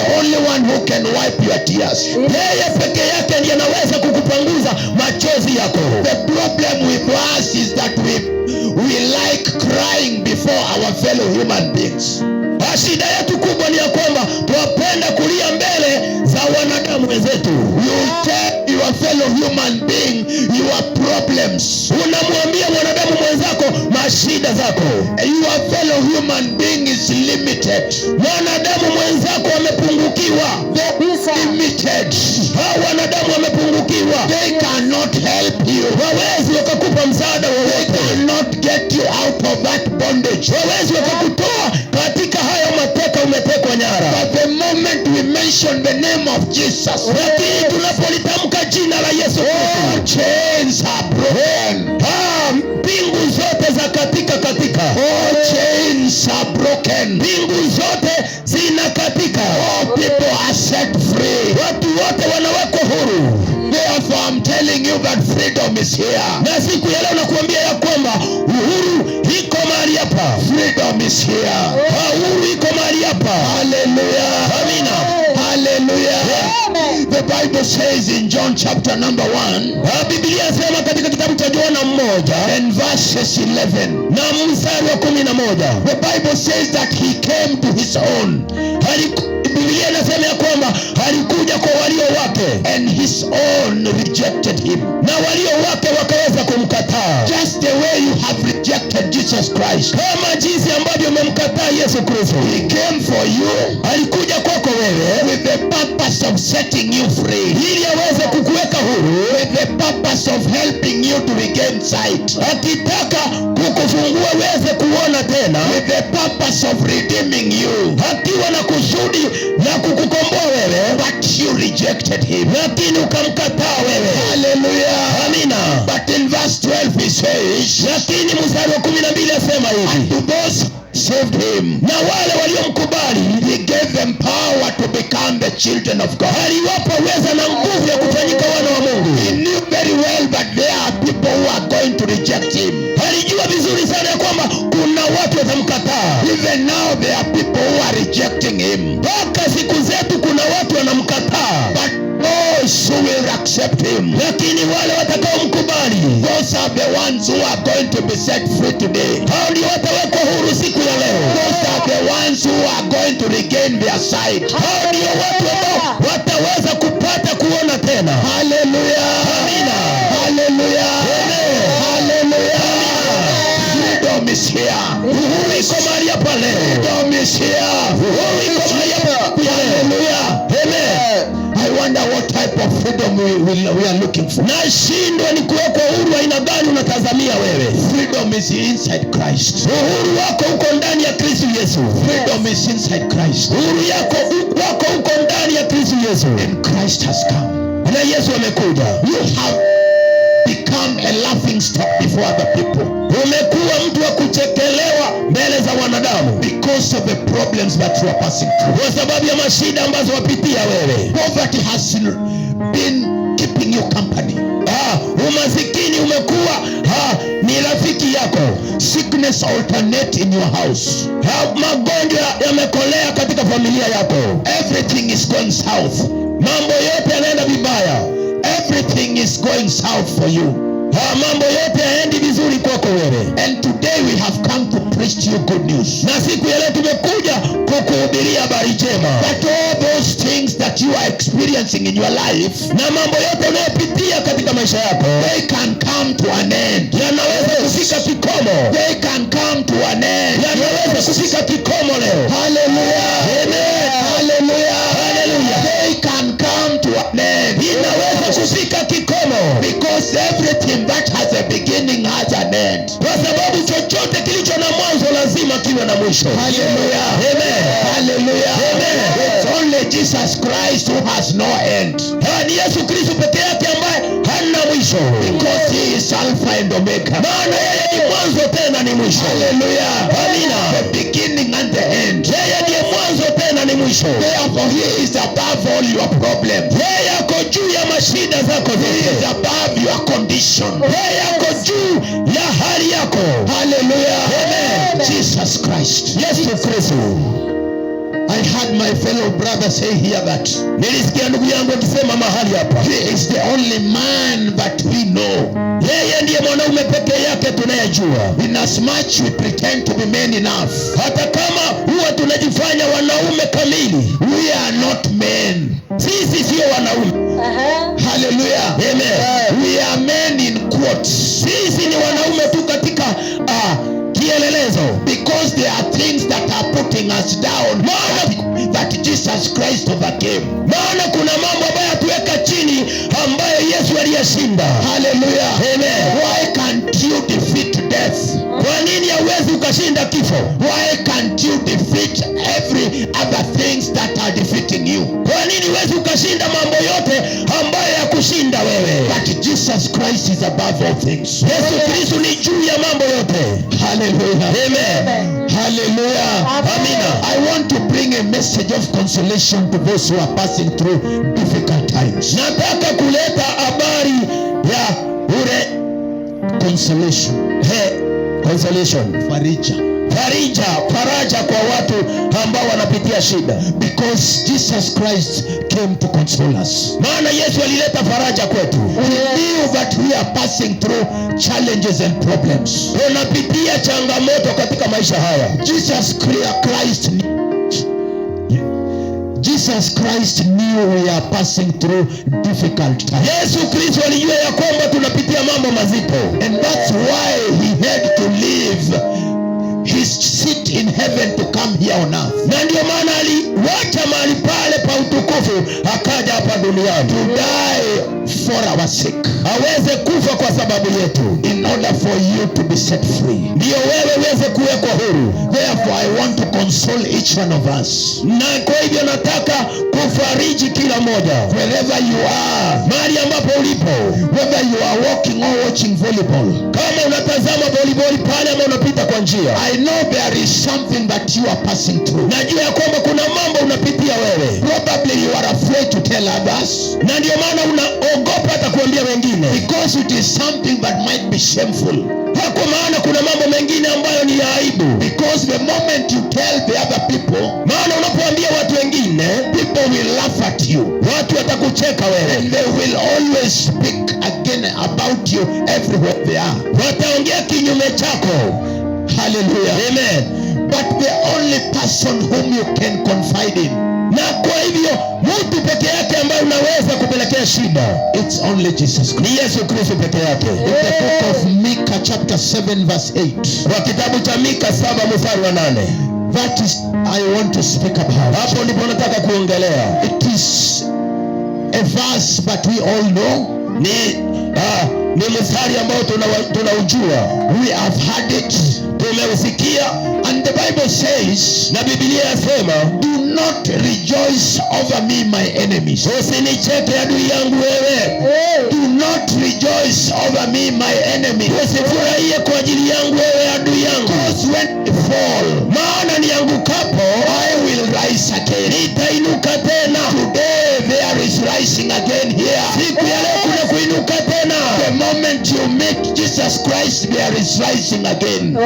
the only one who can wipe your tears. Yeye peke yake ndiye anaweza kukupanguza machozi yako. The problem with us is that we like crying before our fellow human beings. Shida yetu kubwa ni ya kwamba tunapenda kulia mbele za wanadamu wenzetu. You tell your fellow human being your problems. Unamwambia mwanadamu mwenzako mashida zako. Your fellow human being is limited. Mwanadamu mwenzako amepungukiwa. Limited. Hao wanadamu wamepungukiwa. They cannot help you. Hawezi wakakupa msaada wowote. They cannot get you out of that bondage. Hawezi wakakutoa katika hayo mateka umetekwa nyara. But the moment we mention the name of Jesus, lakini tunapolitamka jina la Yesu all chains are broken. Mbingu zote za katika. All chains are broken. Mbingu zote zinakatika. All people are set free. Watu wote wanawekwa huru. Therefore I'm telling you that freedom is here. Na siku ya leo nakuambia ya kwamba uhuru iko mahali hapa. Freedom is here. Uhuru iko mahali hapa. Hallelujah. Amina. Hallelujah. The Bible says in John chapter number 1. Biblia inasema katika kitabu cha Yohana 1 and verses 11. na mstari wa 11. The Bible says that he came to his own. Biblia inasema ya kwamba alikuja kwa walio wake, and his own rejected him. na walio wake wakaweza kumkataa. Just the way you have rejected Jesus Christ. Kama jinsi ambavyo umemkataa Yesu Kristo. He came for you. Alikuja kwako wewe with the purpose of setting you free. ili aweze kukuweka huru. With the purpose of helping you to regain sight. Akitaka kukufungua uweze kuona tena. With the purpose of redeeming you. Akiwa na kusudi na kukukomboa wewe. But you rejected him. Lakini ukamkataa wewe. Hallelujah. Amina. But in verse 12 he says, lakini mstari wa 12 asema hivi, and to those saved him, na wale waliomkubali he gave them power to become the children of God. aliwapa uweza na nguvu ya kufanyika wana wa Mungu. He knew very well that there are people who are going to reject him. Alijua vizuri sana ya kwamba kuna watu watamkataa. Even now there are people who are rejecting him. Mpaka siku zetu kuna watu wanamkataa. But those who will accept him, lakini wale watakaomkubali, those are the ones who are going to be set free today. hao ndio watawekwa huru siku ya leo. Those are the ones who are going to regain their sight. Hao ndio watu ambao wataweza kupata kuona tena. Hallelujah. Amina. Hallelujah. Amen. Hallelujah. Freedom is here. Uhuru iko mahali hapa leo. Freedom is here. Uhuru iko mahali hapa. Hallelujah. Amen. I wonder what type of freedom we are looking for. Nashindwa ni kuwekwa uhuru aina gani unatazamia wewe? Freedom is inside Christ. Uhuru wako uko ndani ya Kristo Yesu. Freedom is inside Christ. Uhuru wako uko ndani ya Kristo Yesu. And Christ has come. Na Yesu amekuja. You have become a laughing stock before other people. Umekuwa mtu wa kuchekelewa mbele za wanadamu. Because of the problems that you are passing through. Kwa sababu ya mashida ambazo wapitia wewe. Poverty has been keeping you company. Umasikini umekuwa ni rafiki yako. Sickness alternate in your house. Magonjwa yamekolea katika familia yako. Everything is going south. Mambo yote yanaenda vibaya. Everything is going south for you. Mambo yote yaendi vizuri kwako wewe. And today we have come to preach to you good news. Na siku ya leo tumekuja kukuhubiria habari njema. That all those things that you are experiencing in your life, na mambo yote unayopitia katika maisha yako, they can come to an end. Yanaweza kufika kikomo. They can come to an end. Yanaweza kufika kikomo leo. Hallelujah. Amen. Hallelujah. Hallelujah. They can come to an end. Inaweza kufika kikomo. Because everything that has a beginning has an end. Kwa sababu chochote kilicho na mwanzo lazima kiwe na mwisho. Hallelujah. Amen. Hallelujah. Amen. It's only Jesus Christ who has no end. Ni Yesu Kristo peke yake ambaye hana mwisho. Because he is Alpha and Omega. Maana yeye ni mwanzo tena ni mwisho. Hallelujah. Amina. The beginning and the end. Yeye ndiye mwanzo tena ni mwisho. Therefore he is above all your problems. Yeye ako juu ya mashida zako zote. He is above your condition. Yeye ako juu ya hali yako. Hallelujah. Amen. Jesus Christ. Yesu Kristo. I I heard my fellow brother say here that nilisikia ndugu yangu akisema mahali hapa, he is the only man that we know. yeye ndiye mwanaume pekee yake tunayejua. In as much we pretend to be men enough, Hata kama huwa tunajifanya wanaume kamili, we are not men. sisi sio wanaume. Hallelujah. Amen. We are men in quotes. Sisi ni wanaume tu katika kielelezo, Because there are things that are putting us down that Jesus Christ overcame. maana kuna mambo ambayo hatuweka chini ambayo Yesu aliyashinda. Hallelujah. Amen. Why can't you defeat death? Kwa nini hauwezi ukashinda kifo? Why can't you defeat every other things that are defeating you? Kwa nini huwezi ukashinda mambo yote ambayo ya kushinda wewe? But Jesus Christ is above all things. Yesu Kristo ni juu ya mambo yote. Hallelujah. Amen. Hallelujah. Amina. I want to bring a message of consolation to those who are passing through difficult times. Nataka kuleta habari ya Consolation. Consolation. Faraja kwa watu ambao wanapitia shida. Because Jesus Christ came to console us. Maana Yesu alileta faraja kwetu. We knew that we are passing through challenges and problems. Tunapitia changamoto katika maisha haya. Jesus Christ knew we are passing through difficult times. Yesu Kristo alijua ya kwamba tunapitia mambo mazito. And that's why he had to leave his seat in heaven to come here on earth. Na ndio maana aliwacha mahali pale pa utukufu akaja hapa duniani. To die for our sake. Aweze kufa kwa sababu yetu. In order for you to be set free. Ndio wewe uweze kuwekwa huru. Therefore I want to console each one of us. Na kwa hivyo nataka kufariji kila moja. Wherever you are. Mahali ambapo ulipo. Whether you are walking or watching volleyball. Kama unatazama volleyball pale ama unapita kwa njia. I know there is something that you are passing through. Najua ya kwamba kuna mambo unapitia wewe. Probably you are afraid to tell others. Na ndio maana unaogopa hata kuambia wengine. Because it is something that might be shameful. Kwa maana kuna mambo mengine ambayo ni ya aibu. Because the moment you tell the other people, maana unapoambia watu wengine, people will laugh at you. Watu watakucheka wewe. And they will always speak again about you everywhere they are. Wataongea kinyume chako. Hallelujah. Amen. But the only person whom you can confide in, na kwa hivyo mtu peke yake ambaye unaweza kupelekea shida, it's only Jesus Christ. Ni Yesu Kristo peke yake. In the book of Micah chapter 7 verse 8. Kwa kitabu cha Mika 7 mstari wa 8. That is I want to speak about. Hapo ndipo nataka kuongelea. It is a verse but we all know. Ni mstari ambao tunaujua. We have heard it. Tumeusikia. And the Bible says, na Biblia yasema, do not rejoice over me my enemies. Usinicheke adui yangu wewe. Do not rejoice over me my enemies. Usifurahie kwa ajili yangu wewe adui yangu. Because when I fall, maana niangukapo, I will rise again. Nitainuka tena. Today there is rising again here. Siku ya leo kuna kuinuka tena. The moment you meet Jesus Christ, there is rising again.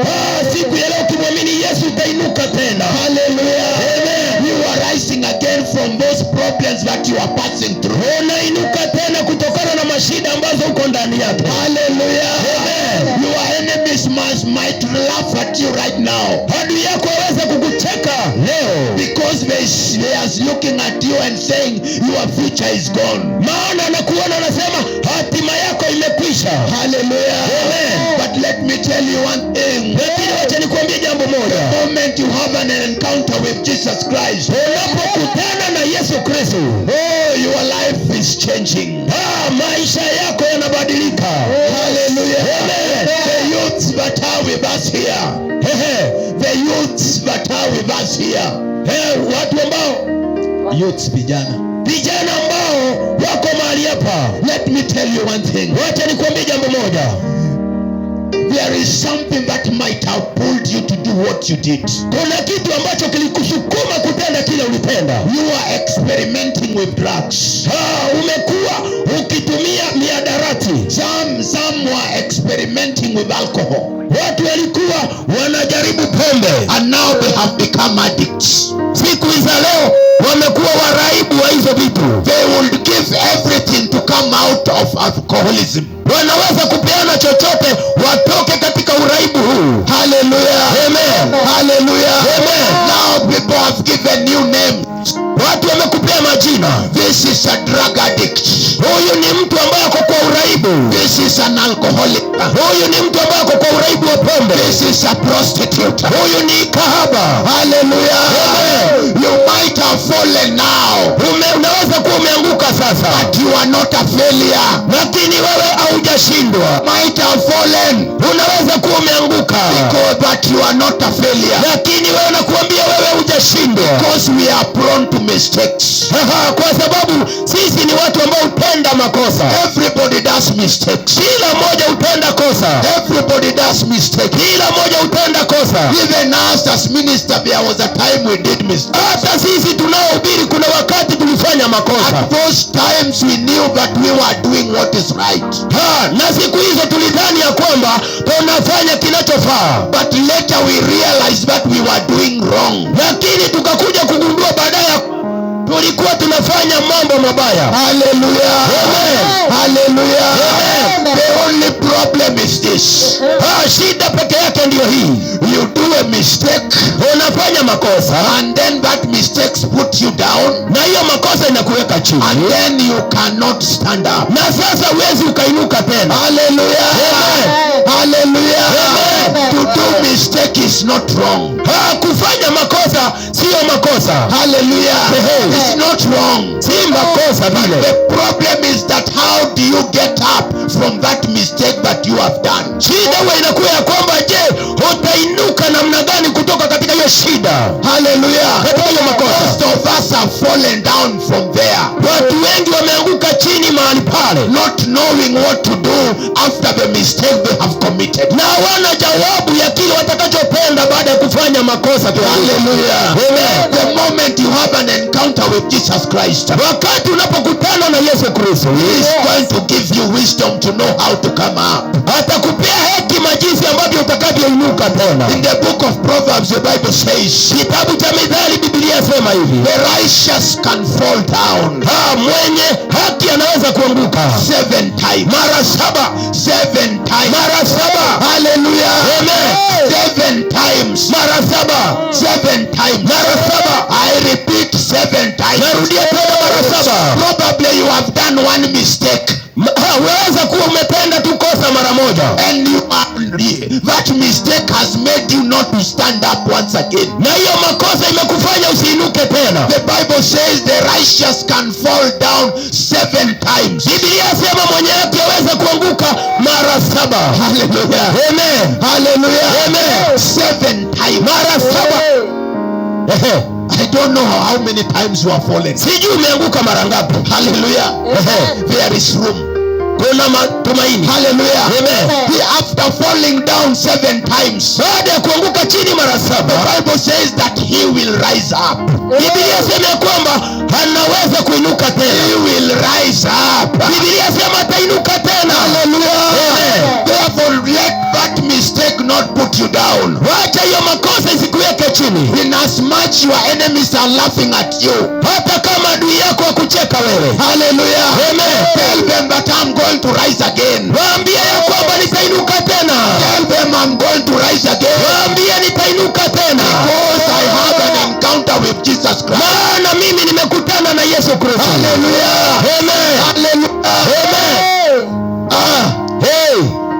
Siku ya leo ukimwamini Yesu utainuka tena. Hallelujah. Amen. You are rising again from those problems that you are passing through. Unainuka tena kutokana na mashida ambazo uko ndani yake. Hallelujah. Amen. Your enemies might laugh at you right now. Adui yako aweze kukucheka leo. Because they are looking at you and saying your future is gone. Maana anakuona anasema hatima yako imekwisha. Hallelujah. Amen. But let me tell you one thing. Lakini wacha nikwambie jambo moja. The moment you have an encounter with Jesus Christ, unapokutana na Yesu Kristo, your life is changing. Maisha yako yanabadilika. Hallelujah. Amen. The youths that are with us here. The youths that are with us here. Watu ambao youths, vijana ambao wako mahali hapa. Let me tell you one thing. Wacha nikwambie jambo moja. There is something that might have pulled you to do what you did. Kuna kitu ambacho kilikusukuma kutenda kile ulitenda. You are experimenting with drugs. Umekuwa ukitumia miadarati. Some were experimenting with alcohol. watu walikuwa wanajaribu pombe, and now they have become addicts. siku hizi leo wamekuwa waraibu wa hizo vitu. They will give everything to come out of alcoholism. Wanaweza kupeana chochote watoke katika uraibu huu. Hallelujah. Amen. Hallelujah. Amen. Now people have given new names. Watu wamekupea majina. This is a drug addict. Huyu ni mtu ambaye ako kwa uraibu. This is an alcoholic. Huyu ni mtu ambaye ako kwa uraibu wa pombe. This is a prostitute. Huyu ni kahaba. Hallelujah. Amen. You might have fallen now. Unaweza kuwa umeanguka sasa, But you are not a failure. lakini wewe haujashindwa. Might have fallen. Unaweza kuwa umeanguka, But you are not a failure. lakini wewe nakuambia wewe hujashindwa. Because we are prone to mistakes. Kwa sababu sisi ni watu ambao hutenda makosa. Everybody does mistakes. Kila mmoja hutenda kosa. Everybody does mistakes. Kila mmoja hutenda kosa. Even us as minister, there was a time we did mistakes. Hata sisi tunaohubiri kuna wakati tulifanya makosa. At those times we knew that we were doing what is right. Na siku hizo tulidhani ya kwamba tunafanya kinachofaa. But later we realized that we were doing wrong. Lakini tukakuja kugundua baadaye tulikuwa tunafanya mambo mabaya. Hallelujah. Amen. Hallelujah. Amen. The only problem is this. Shida peke yake ndio hii. You do a mistake, Unafanya makosa, and then that mistake put you down, na hiyo makosa inakuweka chini, and then you cannot stand up. na sasa huwezi ukainuka tena. Hallelujah. Amen. Hallelujah. Amen. To do mistake is not wrong. Kufanya makosa sio makosa. Hallelujah. It's not wrong. Si makosa vile. The problem is that how do you get up from that mistake that you have done? Shida huwa inakuwa ya kwamba je, utainuka namna gani kutoka katika hiyo shida? Hallelujah. Katika hiyo makosa. Most of us have fallen down from there, Watu wengi wameanguka chini mahali pale, not knowing what to do after the mistake they have committed. na hawana jawabu ya kile watakachopenda baada ya kufanya makosa. Hallelujah. Amen. The moment you have an encounter with Jesus Christ, Wakati unapokutana na Yesu Kristo, He is going to give you wisdom to know how to come up. atakupea hekima jinsi ambavyo utakavyoinuka tena. In the book of Proverbs, the Bible says, Kitabu cha Mithali, Biblia sema hivi, the righteous can fall down mwenye haki anaweza kuanguka 7 times. mara 7. 7 times. Mara 7. Hallelujah. Amen. 7 times. Mara 7. 7 times. Mara 7. I repeat 7 times. Narudia tena mara 7. Probably you have done one mistake, Waweza kuwa umetenda tu kosa mara moja, and that mistake has made you not to stand up once again. na hiyo makosa imekufanya usiinuke tena. The Bible says the righteous can fall down 7 times. Biblia sema mwenye haki aweza kuanguka mara 7. Hallelujah. Amen. Hallelujah. Amen. 7 times. Mara 7. I don't know how many times you have fallen. Sijui umeanguka mara ngapi. Hallelujah. There is room. Kuna matumaini. Hallelujah. Amen. After falling down 7 times, Baada ya kuanguka chini mara 7, the Bible says that he will rise up. Biblia sema ya kwamba anaweza kuinuka He tena. will rise up. Biblia sema atainuka tena. Hallelujah. Amen. Therefore, let that mistake not put you down. Wacha hiyo makosa isikuweke chini. In as much your enemies are laughing at you, Hata kama adui yako akucheka wewe. hallelujah. Amen. Tell them that I'm going to rise again. Waambie ya kwamba nitainuka tena. Tell them I'm going to rise again. Waambie nitainuka tena. Because I have an encounter with Jesus Christ. Maana mimi nimekutana na Yesu Kristo. Hallelujah. Amen. Hallelujah. Amen. Hey.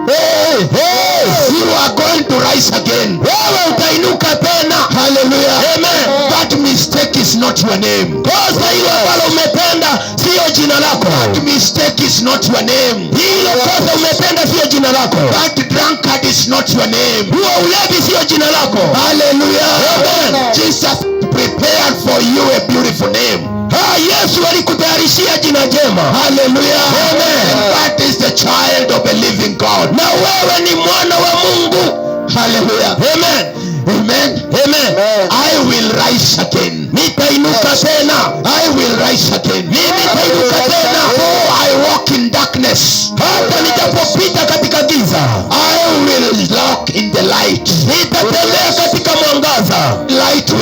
Hey. Hey. You are going to rise again. Wewe utainuka tena. Hallelujah. Amen. That mistake is not your name. Kosa hilo ambalo umetenda sio jina lako. That mistake is not your name. Hilo kosa umetenda sio jina lako. That drunkard is not your name. Huo ulevi sio jina lako. Hallelujah. Amen. Jesus prepared for you a beautiful name. Yesu alikutayarishia jina jema. Hallelujah. Amen. And that is the child of a living God. Na wewe ni mwana wa Mungu. Hallelujah. Amen. Amen. Amen. I will rise again. Nitainuka tena. I will rise again. Mimi nitainuka tena. Oh, I walk in darkness. Hata nijapopita katika giza. I will walk in the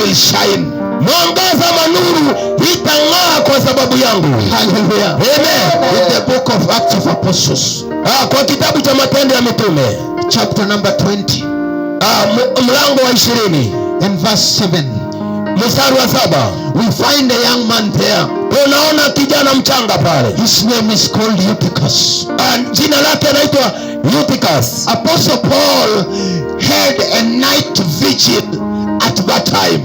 will shine. Mwangaza manuru itang'aa kwa sababu yangu. Hallelujah. Amen. In the book of Acts of Apostles, Kwa kitabu cha Matendo ya Mitume chapter number 20, mlango wa 20 and verse 7, mstari wa 7, we find a young man there. unaona kijana mchanga pale. His name is called Eutychus. Jina lake anaitwa Eutychus. Apostle Paul had a night vigil at that time.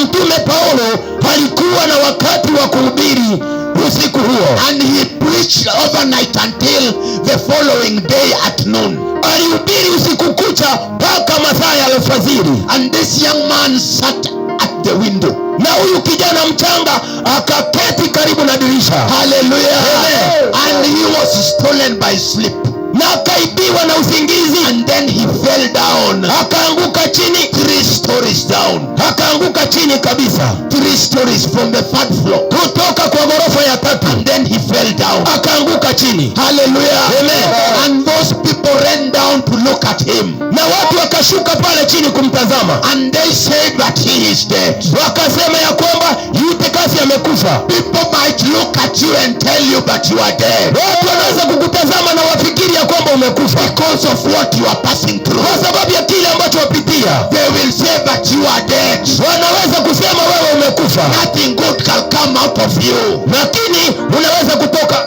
Mtume Paulo alikuwa na wakati wa kuhubiri usiku huo, And he preached overnight until the following day at noon. alihubiri usiku kucha mpaka masaa ya alfajiri. And this young man sat at the window. Na huyu kijana mchanga akaketi karibu na dirisha. Hallelujah. Amen. And he was stolen by sleep. Na akaibiwa na usingizi. And then he fell down. Akaanguka chini. 3 stories down. Akaanguka chini kabisa. 3 stories from the 3rd floor. Kutoka kwa ghorofa ya 3. And then he fell down. Akaanguka chini. Hallelujah. Amen. And those people ran down to look at him. Na watu wakashuka pale chini kumtazama. And they said that he is dead. Wakasema ya kwamba Eutychus amekufa. People might look at you and tell you that you are dead. Watu wanaweza kukutazama na wafikiri ya kwamba umekufa Because of what you are passing through. kwa sababu ya kile ambacho wapitia. They will say that you are dead. Wanaweza kusema wewe umekufa, Nothing good can come out of you. lakini unaweza kutoka.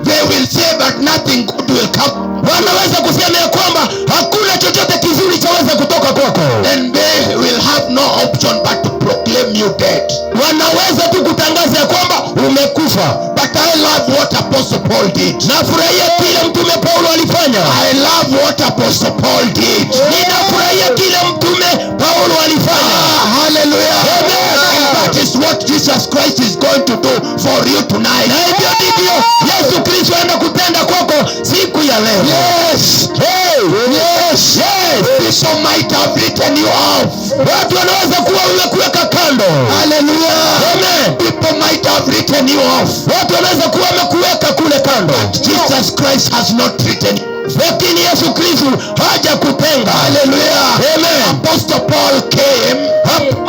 They will say that nothing good will come. Wanaweza kusema ya kwamba hakuna chochote kizuri chaweza kutoka kwako. And they will have no option but to proclaim you dead. Wanaweza tu kutangaza ya kwamba umekufa. But I love what Apostle Paul did. Nafurahia kile mtume Paulo alifanya. I love what Apostle Paul did. Ninafurahia kile mtume Paulo alifanya. Hallelujah. Amen. And that is what Jesus Christ is going to do for you tonight. Na hivyo ndivyo Yesu Kristo anaenda kutenda kwako siku ya leo. Yes. Hey. Yes. Yes. People might have written you off. Watu wanaweza kuwa wamekuweka kando. Hallelujah. Amen. People might have written you off. Watu wanaweza kuwa wamekuweka kule kando. Jesus Christ has not written you. Lakini Yesu Kristo haja kutenga. Hallelujah. Amen. Apostle Paul came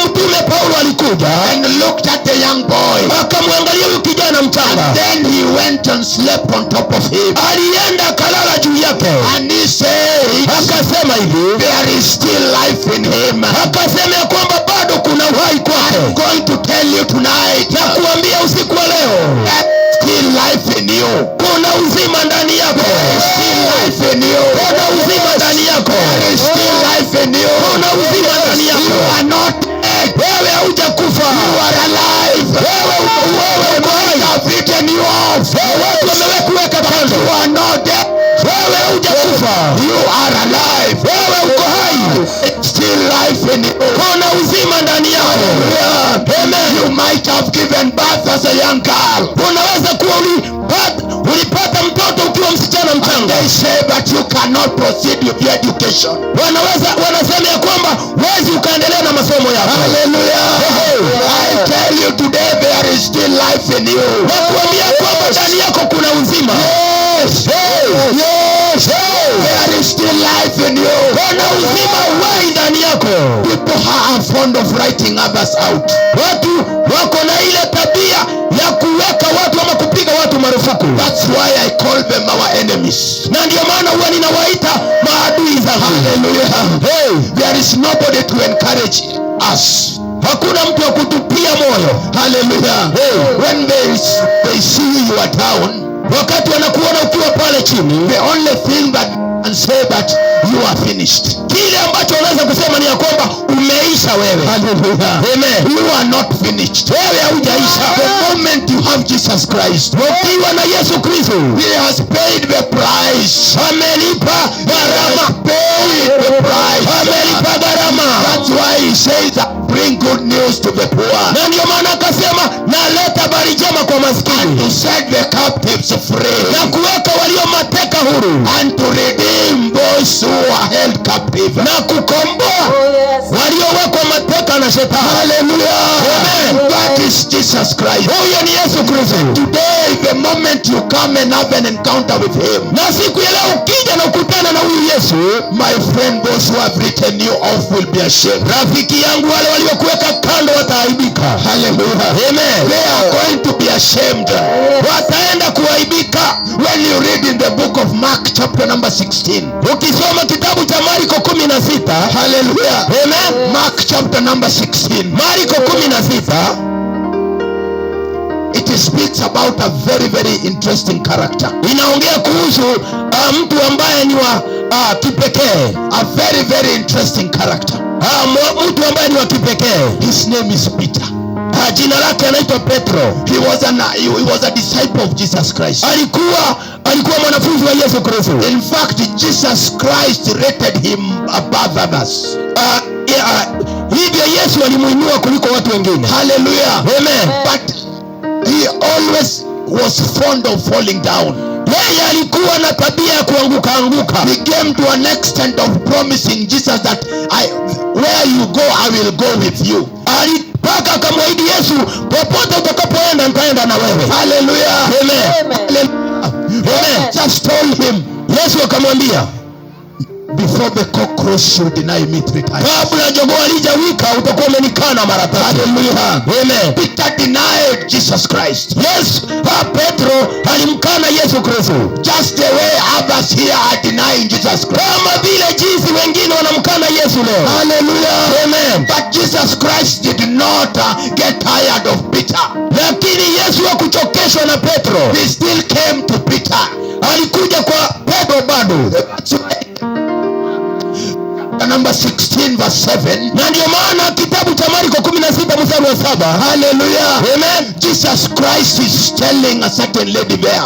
Mtume Paulo alikuja and looked at the young boy. akamwangalia huyu kijana mchanga. Then he went and slept on top of him. Alienda akalala juu yake. And he said, Akasema hivi, there is still life in him. akasema ya kwamba bado kuna uhai I'm kwake. going to tell you tonight. Na kuambia usiku wa leo, There's still life in you. kuna uzima ndani yako. There is still life in you. Kuna uzima ndani yako. There is still life in you. Kuna uzima ndani You yako. are not dead. Wewe haujakufa. You are alive. Wewe uko hai. Have written you off. Watu wamekuweka kando. You are not dead. Wewe haujakufa. You are alive. Wewe uko hai. It's still life in you. Kuna uzima ndani yako. Amen. You might have given birth as a young girl. Unaweza kuwa ulipata mtoto ukiwa msichana mchanga. They say that you cannot proceed with your education. Wanasema ya kwamba huwezi ukaendelea na masomo yako. Hallelujah. I tell you today there is still life in you. Nakuambia kwamba ndani yako kuna uzima. Yes. Yes. There is still life in you. Kuna uzima uhai ndani yako. People are fond of writing others out. Watu wako na ile tabia ya kuweka watu ama kupiga watu marufuku. That's why I call them our enemies. Na ndio maana huwa ninawaita maadui zangu. Hallelujah. Hey, There is nobody to encourage us. hakuna mtu wa kutupia moyo. Hallelujah. Hey. When they see you are down, Wakati wanakuona ukiwa pale chini, the only thing that can say that you are finished. kile ambacho wanaweza kusema ni ya kwamba umeisha wewe. Hallelujah. Amen. You are not finished. Wewe haujaisha. The moment you have Jesus Christ, Ukiwa na Yesu Kristo, He has paid the price. amelipa gharama. Paid the price. Amelipa gharama. That's why He says that bring good news to the poor. Na ndio maana akasema naleta habari njema kwa maskini To set the captives free. na kuweka walio mateka huru And to redeem those who are held captive. na kukomboa waliowekwa mateka na mashetani. Hallelujah. Amen. That is Jesus Christ. Huyo ni Yesu Kristo. Today, the moment you come and have an encounter with him, Na siku ya leo ukija na ukutana na huyu Yesu, my friend, those who have written you off will be ashamed. rafiki yangu, wale waliokuweka kando wataaibika. Hallelujah. Amen. They are going to be ashamed. Wataenda kuaibika. When you read in the book of Mark chapter number 16. Ukisoma kitabu cha Marko 16. Hallelujah. Amen. Mark chapter number 16. Marko 16. It speaks about a very, very interesting character. Inaongea kuhusu mtu ambaye ni wa kipekee. A very, very interesting character. Mtu ambaye ni wa kipekee. His name is Peter. Jina lake anaitwa Petro. He was a disciple of Jesus Christ. Alikuwa mwanafunzi wa Yesu Kristo. In fact, Jesus Christ rated him above others. Hivyo Yesu alimuinua kuliko watu wengine. Hallelujah. Amen. But he always was fond of falling down. Yeye alikuwa na tabia ya kuanguka. He came to an extent of promising Jesus that where you go, I will go with you. Mpaka akamwahidi Yesu, popote utakapoenda nitaenda na wewe. Hallelujah. Amen. Amen. Just told him, Yesu akamwambia, before the cockroach should deny me 3 times. Kabla jogoo halijawika utakuwa umenikana mara 3. Hallelujah. Amen. Peter denied Jesus Christ. Yes, Petro alimkana Yesu Kristo. Just the way others here are denying Jesus Christ. Kama vile jinsi wengine wanamkana Yesu leo. Hallelujah. Amen. But Jesus Christ did not get tired of Peter. Lakini Yesu hakuchokeshwa na Petro. He still came to Peter. Alikuja kwa Petro bado. Number 16 verse 7. Na ndio maana kitabu cha Marko 16 mstari wa 7. Hallelujah. Amen. Jesus Christ is telling a certain lady there.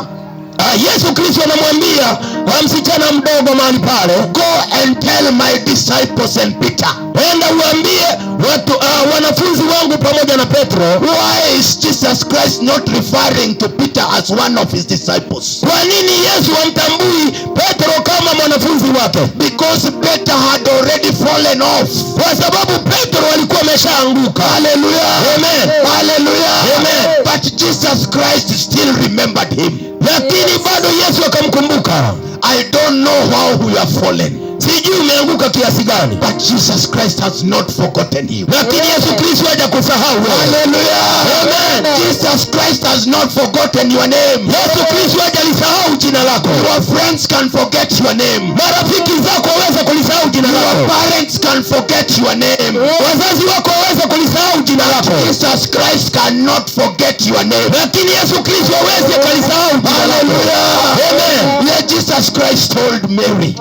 Yesu Kristo anamwambia msichana mdogo mahali pale, go and tell my disciples and Peter. Enda uambie watu wanafunzi wangu pamoja na Petro. Why is Jesus Christ not referring to Peter as one of his disciples? Kwa nini Yesu hamtambui Petro kama mwanafunzi wake? Because Peter had already fallen off. Kwa sababu Petro alikuwa ameshaanguka. Hallelujah. Amen. Hallelujah. Amen. But Jesus Christ still remembered him. Lakini bado Yesu akamkumbuka. I don't know how we have fallen. Sijui umeanguka kiasi gani. But Jesus Christ has not forgotten you. Lakini Yesu Kristo hajakusahau wewe. Hallelujah. Amen. Jesus Christ has not forgotten your name. Yesu Kristo hajalisahau jina lako. Your friends can forget your name. Marafiki zako waweza kulisahau jina lako. Your parents can forget your name. Wazazi wako waweza kulisahau jina lako. Jesus Christ cannot forget your name. Lakini Yesu Kristo hawezi kulisahau jina lako. Hallelujah. Amen. Yeah, Jesus Christ told Mary.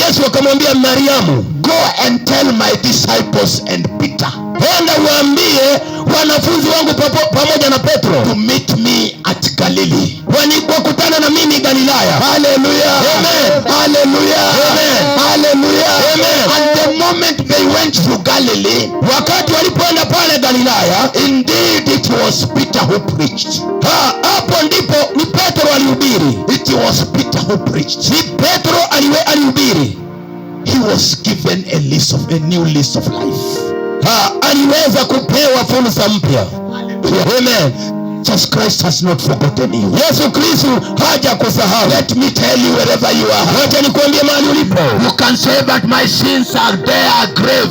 Yesu akamwambia Mariamu, go and tell my disciples and Peter. Enda uambie wanafunzi wangu pamoja na Petro to meet me at Galilee. Wakutana na mimi Galilaya. Hallelujah. Amen. Hallelujah. Amen. Hallelujah. Amen. And the moment they went to Galilee, wakati walipoenda pale Galilaya, indeed it was Peter who preached. Hapo ndipo ni Petro alihubiri. It was Peter who preached. Ni Petro alihubiri. He was given a new lease of life. Aliweza kupewa fursa mpya. Amen. Jesus Christ has not forgotten you. Yesu Kristo hajakusahau. Let me tell you wherever you are. Wacha nikwambie mahali ulipo. You can say that my sins are there grave.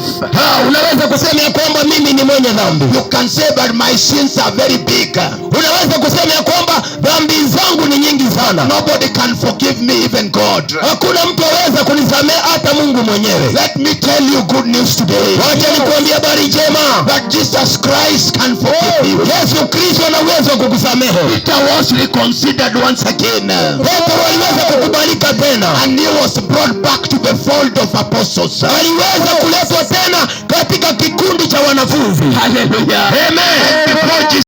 Unaweza kusema ya kwamba mimi ni mwenye dhambi. You can say that my sins are very big. Unaweza kusema ya kwamba dhambi zangu ni nyingi sana. Nobody can forgive me, even God. Hakuna mtu aweza kunisamehe, hata Mungu mwenyewe. Let me tell you good news today. Wacha nikwambie habari njema. That Jesus Christ can forgive you. Yesu Kristo anaweza kukusamehe. Peter was reconsidered once again. Petro aliweza kukubalika tena. And he was brought back to the fold of apostles. Aliweza kuletwa tena katika kikundi cha wanafunzi. Hallelujah. Amen.